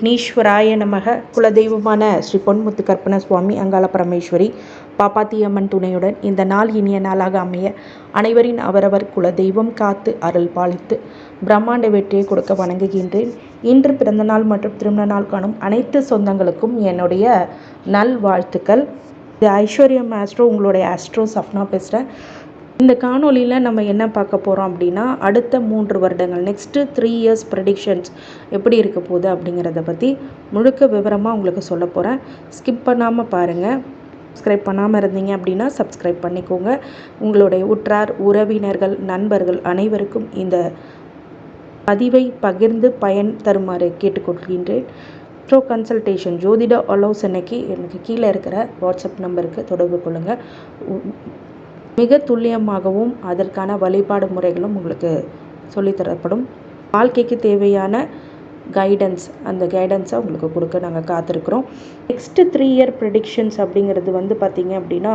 விக்னேஸ்வராய நமக. குலதெய்வமான ஸ்ரீ பொன்முத்து கற்பன சுவாமி அங்காள பரமேஸ்வரி பாப்பாத்தியம்மன் துணையுடன் இந்த நாள் இனிய நாளாக அமைய அனைவரின் அவரவர் குலதெய்வம் காத்து அருள் பாலித்து பிரம்மாண்ட வெற்றியை கொடுக்க வணங்குகின்றேன். இன்று பிறந்தநாள் மற்றும் திருமண நாள் காணும் அனைத்து சொந்தங்களுக்கும் என்னுடைய நல்வாழ்த்துக்கள். இது ஐஸ்வர்யம் ஆஸ்ட்ரோ, உங்களுடைய ஆஸ்ட்ரோ சஃப்னா பேசுகிறேன். இந்த காணொலியில் நம்ம என்ன பார்க்க போகிறோம் அப்படின்னா, அடுத்த 3 வருடங்கள் நெக்ஸ்ட்டு 3 இயர்ஸ் ப்ரெடிக்ஷன்ஸ் எப்படி இருக்க போகுது அப்படிங்கிறத பற்றி முழுக்க விவரமாக உங்களுக்கு சொல்ல போகிறேன். ஸ்கிப் பண்ணாமல் பாருங்கள். சப்ஸ்கிரைப் பண்ணாமல் இருந்தீங்க அப்படின்னா சப்ஸ்கிரைப் பண்ணிக்கோங்க. உங்களுடைய உற்றார் உறவினர்கள் நண்பர்கள் அனைவருக்கும் இந்த பதிவை பகிர்ந்து பயன் தருமாறு கேட்டுக்கொள்கின்றேன். ஸோ கன்சல்டேஷன் ஜோதிட ஆலோசனைக்கு எனக்கு கீழே இருக்கிற வாட்ஸ்அப் நம்பருக்கு தொடர்பு கொள்ளுங்கள். மிக துல்லியமாகவும் அதற்கான வழிபாடு முறைகளும் உங்களுக்கு சொல்லித்தரப்படும். வாழ்க்கைக்கு தேவையான கைடன்ஸ், அந்த கைடன்ஸை உங்களுக்கு கொடுக்க நாங்கள் காத்திருக்கிறோம். நெக்ஸ்ட்டு 3 இயர் ப்ரெடிக்ஷன்ஸ் அப்படிங்கிறது பார்த்திங்க அப்படின்னா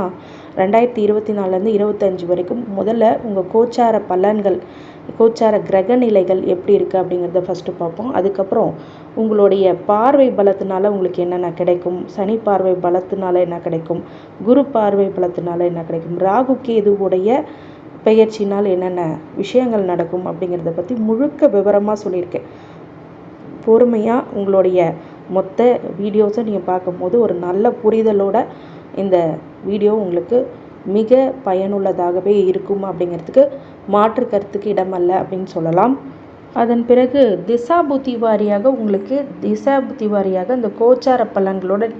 2024 25 வரைக்கும் முதல்ல உங்கள் கோச்சார பலன்கள், கோச்சார கிரக நிலைகள் எப்படி இருக்குது அப்படிங்கிறத ஃபஸ்ட்டு பார்ப்போம். அதுக்கப்புறம் உங்களுடைய பார்வை பலத்தினால உங்களுக்கு என்னென்ன கிடைக்கும், சனி பார்வை பலத்தினால என்ன கிடைக்கும், குரு பார்வை பலத்தினால என்ன கிடைக்கும், ராகு கேதுவுடைய பெயர்ச்சினால் என்னென்ன விஷயங்கள் நடக்கும் அப்படிங்கிறத பற்றி முழுக்க விவரமாக சொல்லியிருக்கேன். பொறுமையாக உங்களுடைய மொத்த வீடியோஸை நீங்கள் பார்க்கும்போது ஒரு நல்ல புரிதலோட இந்த வீடியோ உங்களுக்கு மிக பயனுள்ளதாகவே இருக்கும் அப்படிங்கிறதுக்கு மாற்று கருத்துக்கு இடமல்ல அப்படின்னு சொல்லலாம். அதன் பிறகு திசா புத்தி வாரியாக உங்களுக்கு இந்த கோச்சார பலன்களுடன்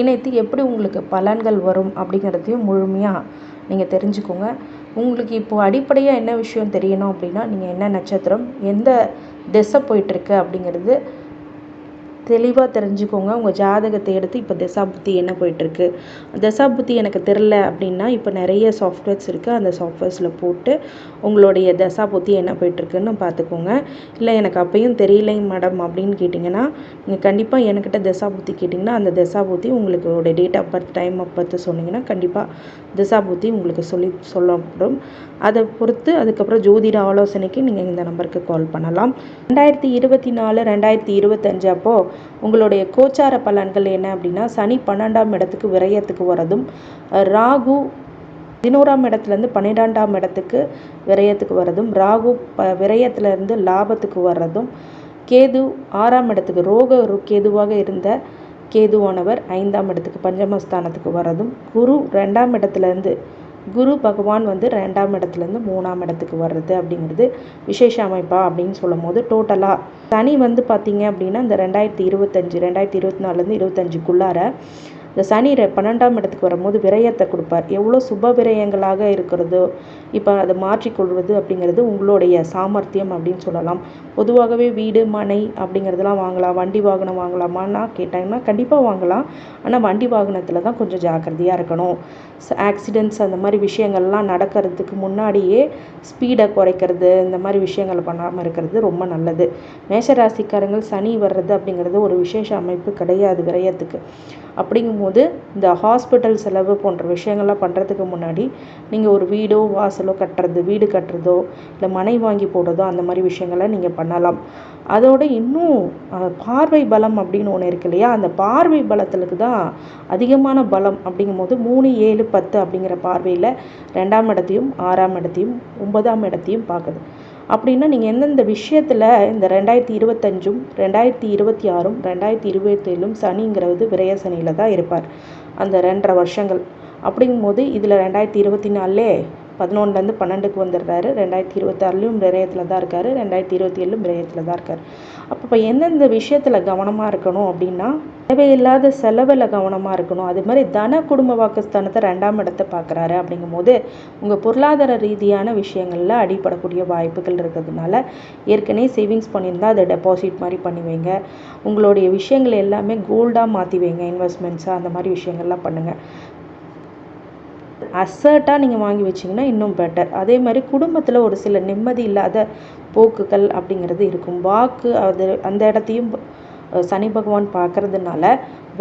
இணைத்து எப்படி உங்களுக்கு பலன்கள் வரும் அப்படிங்கிறதையும் முழுமையாக நீங்கள் தெரிஞ்சுக்கோங்க. உங்களுக்கு இப்போது அடிப்படையாக என்ன விஷயம் தெரியணும் அப்படின்னா, நீங்கள் என்ன நட்சத்திரம், எந்த திசை போயிட்டுருக்கு அப்படிங்கிறது தெளிவாக தெரிஞ்சுக்கோங்க. உங்கள் ஜாதகத்தை எடுத்து இப்போ தசாபுத்தி என்ன போயிட்டுருக்கு, தசாபுத்தி எனக்கு தெரில அப்படின்னா இப்போ நிறைய சாஃப்ட்வேர்ஸ் இருக்குது. அந்த சாஃப்ட்வேர்ஸில் போட்டு உங்களுடைய தசாபுத்தி என்ன போயிட்டுருக்குன்னு பார்த்துக்கோங்க. இல்லை எனக்கு அப்பையும் தெரியலை மேடம் அப்படின்னு கேட்டிங்கன்னா, நீங்கள் கண்டிப்பாக என்கிட்ட தசாபுத்தி கேட்டிங்கன்னா அந்த தசாபுத்தி உங்களுக்கு date of birth, time of birth சொன்னிங்கன்னா கண்டிப்பாக தசாபுத்தி உங்களுக்கு சொல்லப்படும். அதை பொறுத்து அதுக்கப்புறம் ஜோதிட ஆலோசனைக்கு நீங்கள் இந்த நம்பருக்கு கால் பண்ணலாம். 2024 2025 அப்போது உங்களுடைய கோச்சார பலன்கள் என்ன அப்படின்னா, சனி 12ஆம் இடத்துக்கு விரயத்துக்கு வரதும், ராகு 11ஆம் இடத்துலேருந்து 12ஆம் இடத்துக்கு விரயத்துக்கு வரதும், ராகு விரயத்திலேருந்து லாபத்துக்கு வர்றதும், கேது 6ஆம் இடத்துக்கு கேதுவாக இருந்த கேதுவானவர் 5ஆம் இடத்துக்கு பஞ்சமஸ்தானத்துக்கு வர்றதும், குரு 2ஆம் இடத்துலேருந்து குரு பகவான் 2ஆம் இடத்துலேருந்து 3ஆம் இடத்துக்கு வர்றது அப்படிங்கிறது விசேஷ அமைப்பா அப்படின்னு சொல்லும் போது, டோட்டலாக சனி பார்த்தீங்க அப்படின்னா இந்த 2024 25க்குள்ளார இந்த சனி 12ஆம் இடத்துக்கு வரும்போது விரயத்தை கொடுப்பார். எவ்வளோ சுப விரயங்களாக இருக்கிறதோ இப்போ அதை மாற்றிக்கொள்வது அப்படிங்கிறது உங்களுடைய சாமர்த்தியம் அப்படின்னு சொல்லலாம். பொதுவாகவே வீடு மனை அப்படிங்கிறதெல்லாம் வாங்கலாம், வண்டி வாகனம் வாங்கலாமான்னா கேட்டாங்கன்னா கண்டிப்பாக வாங்கலாம். ஆனால் வண்டி வாகனத்தில் தான் கொஞ்சம் ஜாக்கிரதையாக இருக்கணும். ஆக்சிடென்ட்ஸ் அந்த மாதிரி விஷயங்கள்லாம் நடக்கிறதுக்கு முன்னாடியே ஸ்பீடை குறைக்கிறது, இந்த மாதிரி விஷயங்கள் பண்ணாமல் இருக்கிறது ரொம்ப நல்லது. மேஷராசிக்காரங்கள் சனி வர்றது அப்படிங்கிறது ஒரு விசேஷ அமைப்பு கிடையாது விரயத்துக்கு. அப்படிங்கும்போது இந்த ஹாஸ்பிட்டல் செலவு போன்ற விஷயங்கள்லாம் பண்ணுறதுக்கு முன்னாடி நீங்கள் ஒரு வீடோ வாசலோ வீடு கட்டுறதோ இல்லை மனை வாங்கி போடுறதோ அந்த மாதிரி விஷயங்களை நீங்கள் பண்ணலாம். அதோட இன்னும் பார்வை பலம் அப்படின்னு ஒன்று இருக்கு இல்லையா, அந்த பார்வை பலத்துக்கு தான் அதிகமான பலம். அப்படிங்கும்போது 3, 7, 10 அப்படிங்கிற பார்வையில் 2ஆம் இடத்தையும் 6ஆம் இடத்தையும் 9ஆம் இடத்தையும் பார்க்குது. அப்படின்னா நீங்கள் எந்தெந்த விஷயத்தில் இந்த 2025 2026 2027 சனிங்கிறது விரய சனியில் தான் இருப்பார் அந்த 2.5 வருஷங்கள். அப்படிங்கும்போது இதில் 2024 11 12க்கு வந்துடுறாரு, 2026 விரயத்தில் தான் இருக்கார், 2027 விரயத்தில் தான் இருக்கார். அப்போ எந்தெந்த விஷயத்தில் கவனமாக இருக்கணும் அப்படின்னா, தேவையில்லாத செலவில் கவனமாக இருக்கணும். அது மாதிரி தன குடும்ப வாக்குஸ்தானத்தை 2ஆம் இடத்தை பார்க்குறாரு. அப்படிங்கும்போது உங்கள் பொருளாதார ரீதியான விஷயங்களில் அடிப்படக்கூடிய வாய்ப்புகள் இருக்கிறதுனால ஏற்கனவே சேவிங்ஸ் பண்ணியிருந்தால் அதை டெபாசிட் மாதிரி பண்ணி வைங்க. உங்களுடைய விஷயங்கள் எல்லாமே கோல்டாக மாற்றி வைங்க, இன்வெஸ்ட்மெண்ட்ஸாக அந்த மாதிரி விஷயங்கள்லாம் பண்ணுங்கள். அசர்ட்டாக நீங்கள் வாங்கி வச்சிங்கன்னா இன்னும் பெட்டர். அதே மாதிரி குடும்பத்தில் ஒரு சில நிம்மதி இல்லாத போக்குகள் அப்படிங்கிறது இருக்கும். வாக்கு அந்த இடத்தையும் சனி பகவான் பார்க்கறதுனால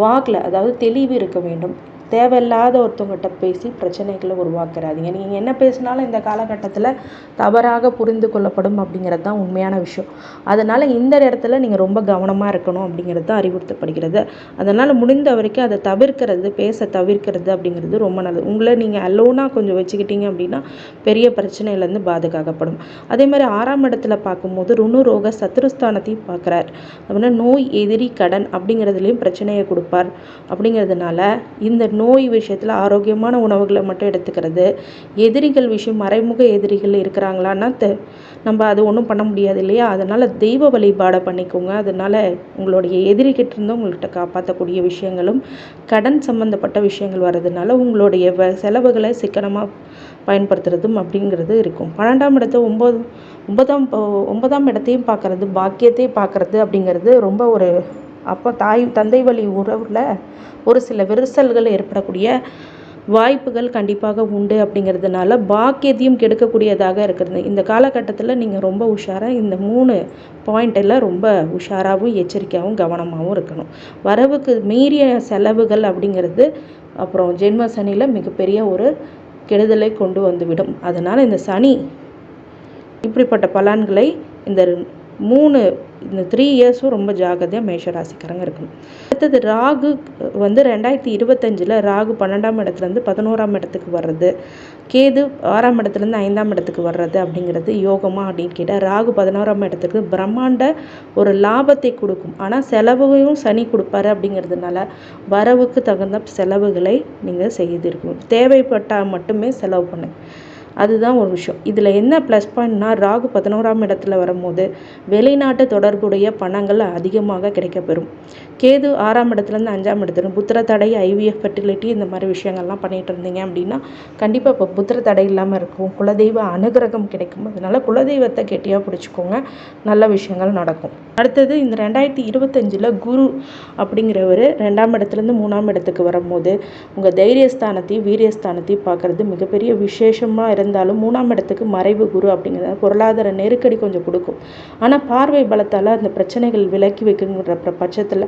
வாக்கில் அதாவது தெளிவு இருக்க வேண்டும். தேவையில்லாத ஒருத்தவங்ககிட்ட பேசி பிரச்சனைகளை உருவாக்குறாதீங்க. நீங்கள் என்ன பேசினாலும் இந்த காலகட்டத்தில் தவறாக புரிந்து கொள்ளப்படும் அப்படிங்கிறது தான் உண்மையான விஷயம். அதனால் இந்த இடத்துல நீங்கள் ரொம்ப கவனமாக இருக்கணும் அப்படிங்கிறது தான் அறிவுறுத்தப்படுகிறது. அதனால் முடிந்த வரைக்கும் அதை தவிர்க்கிறது, பேச தவிர்க்கிறது அப்படிங்கிறது ரொம்ப நல்லது. உங்களை நீங்கள் அலோனாக கொஞ்சம் வச்சுக்கிட்டீங்க அப்படின்னா பெரிய பிரச்சனையிலேருந்து பாதுகாக்கப்படும். அதே மாதிரி 6ஆம் இடத்துல பார்க்கும்போது ருணுரோக சத்துருஸ்தானத்தையும் பார்க்குறார். அப்படின்னா நோய், எதிரி, கடன் அப்படிங்கிறதுலையும் பிரச்சனையை கொடுப்பார். அப்படிங்கிறதுனால இந்த நோய் விஷயத்தில் ஆரோக்கியமான உணவுகளை மட்டும் எடுத்துக்கிறது, எதிரிகள் விஷயம், மறைமுக எதிரிகள் இருக்கிறாங்களான்னா நம்ம அது ஒன்றும் பண்ண முடியாது இல்லையா? அதனால் தெய்வ வழிபாடை பண்ணிக்கோங்க. அதனால் உங்களுடைய எதிரிகிட்ட இருந்து உங்கள்கிட்ட காப்பாற்றக்கூடிய விஷயங்களும், கடன் சம்மந்தப்பட்ட விஷயங்கள் வர்றதுனால உங்களுடைய செலவுகளை சிக்கனமாக பயன்படுத்துறதும் அப்படிங்கிறது இருக்கும். 12ஆம் இடத்தை ஒன்பதாம் இடத்தையும் பார்க்குறது, பாக்கியத்தையும் பார்க்குறது அப்படிங்கிறது ரொம்ப ஒரு அப்போ தந்தை வழி உறவில் ஒரு சில விரிசல்கள் ஏற்படக்கூடிய வாய்ப்புகள் கண்டிப்பாக உண்டு. அப்படிங்கிறதுனால பாக்கியத்தையும் கெடுக்கக்கூடியதாக இருக்கிறது. இந்த காலகட்டத்தில் நீங்கள் ரொம்ப உஷாராக இந்த 3 பாயிண்டெல்லாம் ரொம்ப உஷாராகவும் எச்சரிக்கையாகவும் கவனமாகவும் இருக்கணும். வரவுக்கு மீறிய செலவுகள் அப்படிங்கிறது அப்புறம் ஜென்ம சனியில் மிகப்பெரிய ஒரு கெடுதலை கொண்டு வந்துவிடும். அதனால் இந்த சனி இப்படிப்பட்ட பலன்களை இந்த 3 இயர்ஸும் ரொம்ப ஜாகிரதையாக மேஷராசிக்காரங்க இருக்கணும். அடுத்தது ராகு 2025 ராகு 12ஆம் இடத்துலேருந்து 11ஆம் இடத்துக்கு வர்றது, கேது 6ஆம் இடத்துலேருந்து 5ஆம் இடத்துக்கு வர்றது அப்படிங்கிறது யோகமாக அப்படின்னு கேட்டால், ராகு 11ஆம் இடத்துக்கு பிரம்மாண்ட ஒரு லாபத்தை கொடுக்கும். ஆனால் செலவையும் சனி கொடுப்பாரு. அப்படிங்கிறதுனால வரவுக்கு தகுந்த செலவுகளை நீங்கள் செய்திருக்கணும். தேவைப்பட்டால் மட்டுமே செலவு பண்ணுங்க. அதுதான் ஒரு விஷயம். இதில் என்ன ப்ளஸ் பாயிண்ட்னா, ராகு 11ஆம் இடத்துல வரும்போது வெளிநாட்டு தொடர்புடைய பணங்கள் அதிகமாக கிடைக்கப்பெறும். கேது 6ஆம் இடத்துலேருந்து 5ஆம் இடத்துல புத்திர தடை, IVF, ஃபெர்டிலிட்டி இந்த மாதிரி விஷயங்கள்லாம் பண்ணிகிட்டு இருந்தீங்க அப்படின்னா கண்டிப்பாக இப்போ புத்திர தடை இல்லாமல் இருக்கும். குலதெய்வ அனுகிரகம் கிடைக்கும். அதனால் குலதெய்வத்தை கெட்டியாக பிடிச்சிக்கோங்க, நல்ல விஷயங்கள் நடக்கும். அடுத்தது இந்த 2025 குரு அப்படிங்கிறவர் 2ஆம் இடத்துலேருந்து 3ஆம் இடத்துக்கு வரும்போது உங்கள் தைரியஸ்தானத்தையும் வீரியஸ்தானத்தையும் பார்க்குறது மிகப்பெரிய விசேஷமாக இருந்தாலும் 3ஆம் இடத்துக்கு மறைவு குரு அப்படிங்கிறத பொருளாதார நெருக்கடி கொஞ்சம் கொடுக்கும். ஆனால் பார்வை பலத்தால் அந்த பிரச்சனைகள் விலக்கி வைக்குங்கிற பட்சத்தில்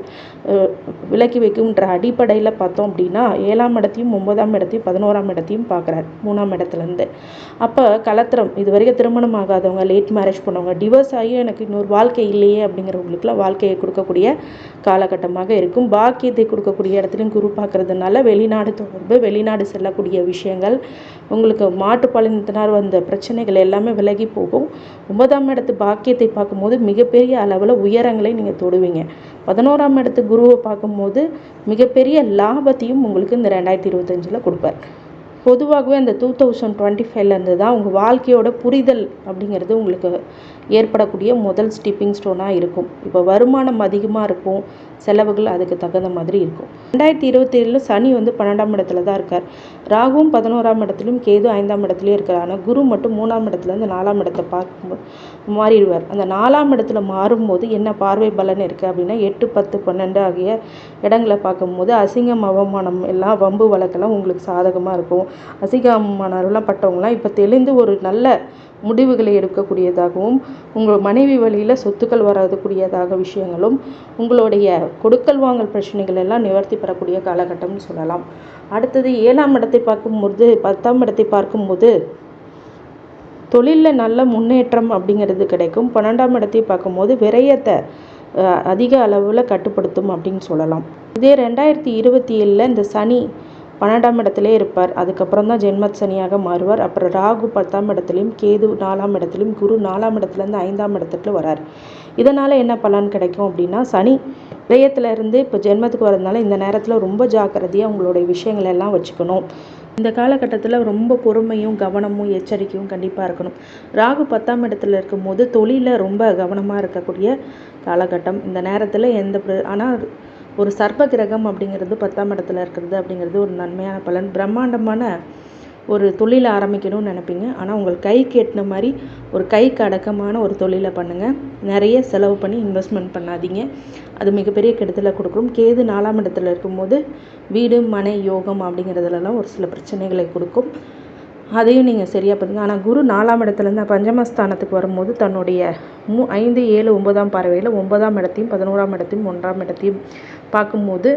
விலக்கி வைக்கும்ன்ற அடிப்படையில் பார்த்தோம் அப்படின்னா 7ஆம் இடத்தையும் 9ஆம் இடத்தையும் 11ஆம் இடத்தையும் பார்க்குறாரு 3ஆம் இடத்துலேருந்து. அப்போ கலத்திரம், இது வரைக்கும் திருமணம் ஆகாதவங்க, லேட் மேரேஜ் பண்ணவங்க, டிவோர்ஸ் ஆகி எனக்கு இன்னொரு வாழ்க்கை இல்லையே அப்படிங்கிறவங்களுக்குலாம் வாழ்க்கையை கொடுக்கக்கூடிய காலகட்டமாக இருக்கும். பாக்கியத்தை கொடுக்கக்கூடிய இடத்துலையும் குரு பார்க்கறதுனால வெளிநாடு தொடர்பு, வெளிநாடு செல்லக்கூடிய விஷயங்கள், உங்களுக்கு மாட்டுப்பாலினத்தினார் வந்த பிரச்சனைகள் எல்லாமே விலகி போகும். 9ஆம் இடத்து பாக்கியத்தை பார்க்கும்போது மிகப்பெரிய அளவில் உயரங்களை நீங்கள் தொடுவீங்க. 11ஆம் இடத்து குருவை பார்க்கும்போது மிகப்பெரிய லாபத்தையும் உங்களுக்கு இந்த 2025 கொடுப்பார். பொதுவாகவே அந்த 2025 தான் உங்கள் வாழ்க்கையோட புரிதல் அப்படிங்கிறது உங்களுக்கு ஏற்படக்கூடிய முதல் ஸ்டிப்பிங் ஸ்டோனாக இருக்கும். இப்போ வருமானம் அதிகமாக இருக்கும், செலவுகள் அதுக்கு தகுந்த மாதிரி இருக்கும். 2027 சனி 12ஆம் இடத்துல தான் இருக்கார். ராகுவும் 11ஆம் இடத்துலையும், கேது 5ஆம் இடத்துலையும் இருக்கார். ஆனால் குரு மட்டும் 3ஆம் இடத்துலேருந்து 4ஆம் இடத்தை பார்க்கும்போது மாறிடுவார். அந்த 4ஆம் இடத்துல மாறும்போது என்ன பார்வை பலன் இருக்குது அப்படின்னா 8, 10, 12 ஆகிய இடங்களை பார்க்கும்போது அசிங்கம், அவமானம் எல்லாம், வம்பு வழக்கெல்லாம் உங்களுக்கு சாதகமாக இருக்கும். அசிங்கமானவர்களாம் பட்டவங்களாம் இப்போ தெளிந்து ஒரு நல்ல முடிவுகளை எடுக்கக்கூடியதாகவும், உங்கள் மனைவி வழியில் சொத்துக்கள் வரக்கூடியதாக விஷயங்களும், உங்களுடைய கொடுக்கல் வாங்கல் பிரச்சனைகள் எல்லாம் நிவர்த்தி பெறக்கூடிய காலகட்டம்னு சொல்லலாம். அடுத்தது 7ஆம் இடத்தை பார்க்கும்போது 10ஆம் இடத்தை பார்க்கும்போது தொழிலில் நல்ல முன்னேற்றம் அப்படிங்கிறது கிடைக்கும். 12ஆம் இடத்தை பார்க்கும்போது விரயத்தை அதிக அளவில் கட்டுப்படுத்தும் அப்படின்னு சொல்லலாம். இதே 2027 இந்த சனி 12ஆம் இடத்துலே இருப்பார். அதுக்கப்புறம் தான் ஜென்மத் சனியாக மாறுவார். அப்புறம் ராகு 10ஆம் இடத்துலையும், கேது 4ஆம் இடத்துலையும், குரு 4ஆம் இடத்துலேருந்து 5ஆம் இடத்துக்கு வரார். இதனால் என்ன பலன் கிடைக்கும் அப்படின்னா, சனி விரயத்திலேருந்து இப்போ ஜென்மத்துக்கு வரதுனால இந்த நேரத்தில் ரொம்ப ஜாக்கிரதையாக உங்களுடைய விஷயங்கள் எல்லாம் வச்சுக்கணும். இந்த காலகட்டத்தில் ரொம்ப பொறுமையும் கவனமும் எச்சரிக்கையும் கண்டிப்பாக இருக்கணும். ராகு 10ஆம் இடத்துல இருக்கும்போது தொழிலில் ரொம்ப கவனமாக இருக்கக்கூடிய காலகட்டம். இந்த நேரத்தில் ஆனால் ஒரு சர்ப்ப கிரகம் அப்படிங்கிறது 10ஆம் இடத்துல இருக்கிறது அப்படிங்கிறது ஒரு நன்மையான பலன். பிரம்மாண்டமான ஒரு தொழிலை ஆரம்பிக்கணும்னு நினைப்பீங்க. ஆனால் உங்கள் கைக்கு எட்டின மாதிரி ஒரு கைக்கு அடக்கமான ஒரு தொழிலை பண்ணுங்கள். நிறைய செலவு பண்ணி இன்வெஸ்ட்மெண்ட் பண்ணாதீங்க, அது மிகப்பெரிய கெடுதலை கொடுக்கும். கேது 4ஆம் இடத்துல இருக்கும்போது வீடு, மனை, யோகம் அப்படிங்கிறதுலலாம் ஒரு சில பிரச்சனைகளை கொடுக்கும். அதையும் நீங்கள் சரியாக பண்ணுங்கள். ஆனால் குரு 4ஆம் இடத்துலேருந்து பஞ்சமஸ்தானத்துக்கு வரும்போது தன்னுடைய 5, 7, 9ஆம் பார்வையில் 9ஆம் இடத்தையும் 11ஆம் இடத்தையும் 1ஆம் இடத்தையும் பார்க்கும்போது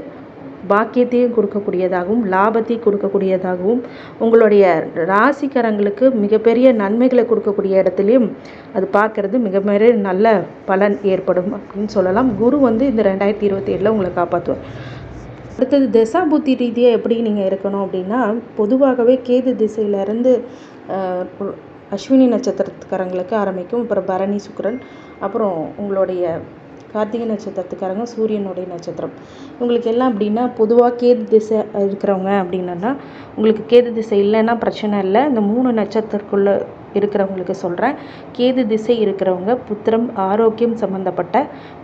பாக்கியத்தையும் கொடுக்கக்கூடியதாகவும் லாபத்தையும் கொடுக்கக்கூடியதாகவும் உங்களுடைய ராசிக்காரங்களுக்கு மிகப்பெரிய நன்மைகளை கொடுக்கக்கூடிய இடத்துலையும் அது பார்க்குறது மிகப்பெரிய நல்ல பலன் ஏற்படும் அப்படின்னு சொல்லலாம். குரு இந்த 2027 உங்களை காப்பாற்றுவார். அடுத்தது திசா புத்தி ரீதியாக எப்படி நீங்கள் இருக்கணும் அப்படின்னா, பொதுவாகவே கேது திசையிலேருந்து அஸ்வினி நட்சத்திரத்துக்காரங்களுக்கு ஆரம்பிக்கும். அப்புறம் பரணி சுக்கிரன், அப்புறம் உங்களுடைய கார்த்திகை நட்சத்திரத்துக்காரங்க சூரியனுடைய நட்சத்திரம். இவங்களுக்கு எல்லாம் அப்படின்னா பொதுவாக கேது திசை இருக்கிறவங்க அப்படின்னா, உங்களுக்கு கேது திசை இல்லைன்னா பிரச்சனை இல்லை. இந்த 3 நட்சத்திரத்துக்குள்ளே இருக்கிறவங்களுக்கு சொல்கிறேன். கேது திசை இருக்கிறவங்க புத்திரம் ஆரோக்கியம் சம்மந்தப்பட்ட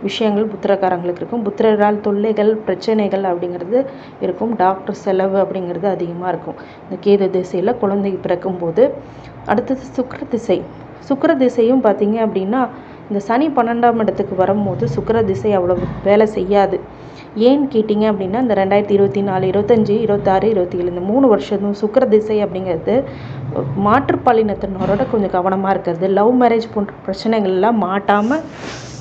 விஷயங்கள் புத்திரக்காரங்களுக்கு இருக்கும். புத்திரரால் தொல்லைகள் பிரச்சனைகள் அப்படிங்கிறது இருக்கும். டாக்டர் செலவு அப்படிங்கிறது அதிகமாக இருக்கும் இந்த கேது திசையில் குழந்தை பிறக்கும்போது. அடுத்தது சுக்கிர திசை. சுக்கிர திசையும் பார்த்தீங்க அப்படின்னா, இந்த சனி 12ஆம் இடத்துக்கு வரும்போது சுக்கிர திசை அவ்வளோ வேலை செய்யாது. ஏன்னு கேட்டிங்க அப்படின்னா, இந்த 2024, 25, 26, 27 இந்த 3 வருஷமும் சுக்கிர திசை அப்படிங்கிறது மாற்றுப்பாலினத்தினரோட கொஞ்சம் கவனமாக இருக்கிறது. லவ் மேரேஜ் போன்ற பிரச்சனைகள்லாம் மாட்டாமல்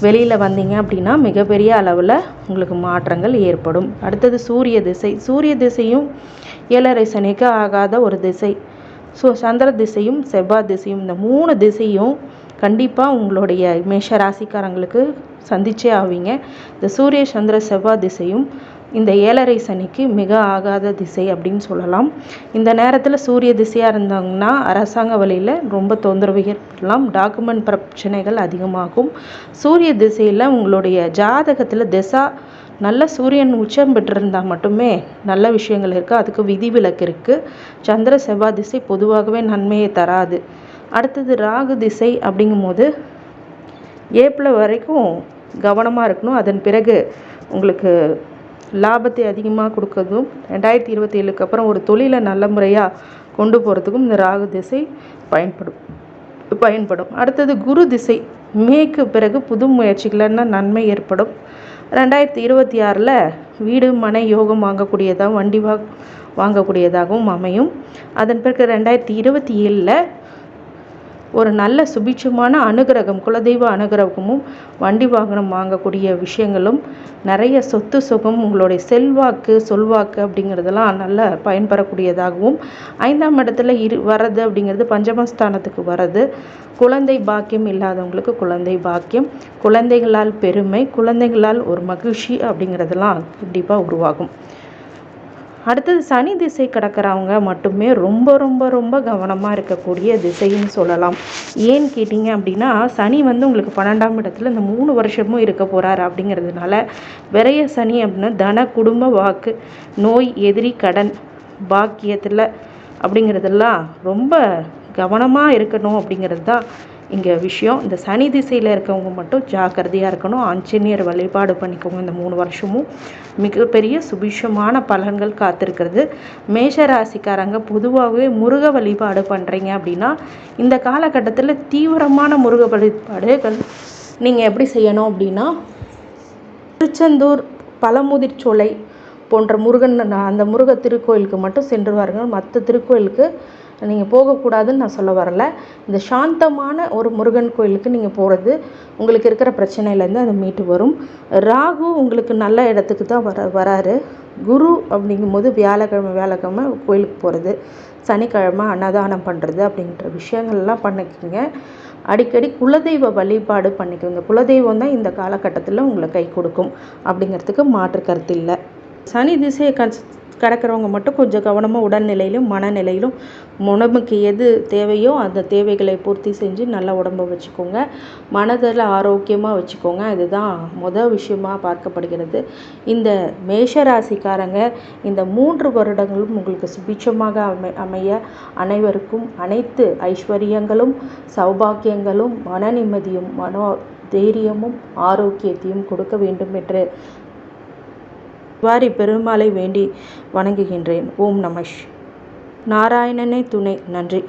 வெளியில் வந்தீங்க அப்படின்னா மிகப்பெரிய அளவில் உங்களுக்கு மாற்றங்கள் ஏற்படும். அடுத்தது சூரிய திசை. சூரிய திசையும் 7.5 சனிக்கு ஆகாத ஒரு திசை. சந்திர திசையும் செவ்வாய் திசையும் இந்த 3 திசையும் கண்டிப்பாக உங்களுடைய மேஷ ராசிக்காரங்களுக்கு சந்திச்சே ஆவீங்க. இந்த சூரிய சந்திர செவ்வாய் திசையும் இந்த 7.5 சனிக்கு மிக ஆகாத திசை அப்படின்னு சொல்லலாம். இந்த நேரத்தில் சூரிய திசையாக இருந்தாங்கன்னா அரசாங்க வழியில் ரொம்ப தொந்தரவு ஏற்படலாம். டாக்குமெண்ட் பிரச்சனைகள் அதிகமாகும். சூரிய திசையில் உங்களுடைய ஜாதகத்தில் திசா நல்ல சூரியன் உச்சம் பெற்றிருந்தால் மட்டுமே நல்ல விஷயங்கள் இருக்குது. அதுக்கு விதிவிலக்கு இருக்குது. சந்திர செவ்வாய் திசை பொதுவாகவே நன்மையை தராது. அடுத்தது ராகு திசை அப்படிங்கும்போது ஏப்ரல் வரைக்கும் கவனமாக இருக்கணும். அதன் பிறகு உங்களுக்கு லாபத்தை அதிகமாக கொடுக்கறதும் 2027க்கு அப்புறம் ஒரு தொழிலை நல்ல முறையாக கொண்டு போகிறதுக்கும் இந்த ராகு திசை பயன்படும். அடுத்தது குரு திசை. மேற்கு பிறகு புது முயற்சிகள்னா நன்மை ஏற்படும். 2026 வீடு மனை யோகம் வாங்கக்கூடியதாகவும் வண்டி வாங்கக்கூடியதாகவும் அமையும். அதன் பிறகு 2027 ஒரு நல்ல சுபிட்சமான அனுகிரகம், குலதெய்வ அனுகிரகமும் வண்டி வாகனம் வாங்கக்கூடிய விஷயங்களும் நிறைய சொத்து சுகம் உங்களுடைய செல்வாக்கு சொல்வாக்கு அப்படிங்கிறதெல்லாம் நல்ல பயன்பெறக்கூடியதாகவும் 5ஆம் இடத்துல வர்றது அப்படிங்கிறது பஞ்சமஸ்தானத்துக்கு வர்றது. குழந்தை பாக்கியம் இல்லாதவங்களுக்கு குழந்தை பாக்கியம், குழந்தைகளால் பெருமை, குழந்தைகளால் ஒரு மகிழ்ச்சி அப்படிங்கிறதெல்லாம் கண்டிப்பாக உருவாகும். அடுத்தது சனி திசை கிடக்கிறவங்க மட்டுமே ரொம்ப ரொம்ப ரொம்ப கவனமாக இருக்கக்கூடிய திசைன்னு சொல்லலாம். ஏன்னு கேட்டிங்க அப்படின்னா, சனி உங்களுக்கு 12ஆம் இடத்துல இந்த 3 வருஷமும் இருக்க போகிறார். அப்படிங்கிறதுனால விரைய சனி அப்படின்னா தன குடும்ப வாக்கு நோய் எதிரி கடன் பாக்கியத்தில் அப்படிங்கிறதெல்லாம் ரொம்ப கவனமாக இருக்கணும் அப்படிங்கிறது தான் இங்கே விஷயம். இந்த சனி திசையில் இருக்கவங்க மட்டும் ஜாக்கிரதையாக இருக்கணும். ஆஞ்சநேயர் வழிபாடு பண்ணிக்கோங்க. இந்த 3 வருஷமும் மிகப்பெரிய சுபிஷமான பலன்கள் காத்திருக்கிறது. மேஷ ராசிக்காரங்க பொதுவாகவே முருக வழிபாடு பண்ணுறீங்க அப்படின்னா இந்த காலகட்டத்தில் தீவிரமான முருக வழிபாடுகள் நீங்கள் எப்படி செய்யணும் அப்படின்னா, திருச்செந்தூர் பழமுதிர்ச்சோலை போன்ற முருகன் அந்த முருக திருக்கோயிலுக்கு மட்டும் சென்று வாருங்கள். மற்ற திருக்கோயிலுக்கு நீங்கள் போகக்கூடாதுன்னு நான் சொல்ல வரல. இந்த சாந்தமான ஒரு முருகன் கோயிலுக்கு நீங்கள் போகிறது உங்களுக்கு இருக்கிற பிரச்சனையிலேருந்து அது மீட்டு வரும். ராகு உங்களுக்கு நல்ல இடத்துக்கு தான் வராரு. குரு அப்படிங்கும்போது வியாழக்கிழமை கோயிலுக்கு போகிறது, சனிக்கிழமை அன்னதானம் பண்ணுறது அப்படின்ற விஷயங்கள்லாம் பண்ணிக்கிங்க. அடிக்கடி குலதெய்வ வழிபாடு பண்ணிக்கோங்க. குலதெய்வம் தான் இந்த காலகட்டத்தில் உங்களை கை கொடுக்கும் அப்படிங்கிறதுக்கு மாற்று கருத்து இல்லை. சனி திசையை கிடக்கிறவங்க மட்டும் கொஞ்சம் கவனமாக உடல்நிலையிலும் மனநிலையிலும் உடம்புக்கு எது தேவையோ அந்த தேவைகளை பூர்த்தி செஞ்சு நல்ல உடம்பை வச்சுக்கோங்க. மனதில் ஆரோக்கியமாக வச்சுக்கோங்க. இதுதான் விஷயமாக பார்க்கப்படுகிறது. இந்த மேஷராசிக்காரங்க இந்த 3 வருடங்களும் உங்களுக்கு சுபிட்சமாக அமைய அனைவருக்கும் அனைத்து ஐஸ்வர்யங்களும் சௌபாக்கியங்களும் மன நிம்மதியும் மனோ தைரியமும் ஆரோக்கியத்தையும் கொடுக்க வேண்டும் என்று வாரி பெருமாளை வேண்டி வணங்குகின்றேன். ஓம் நம நாராயணனே துணை. நன்றி.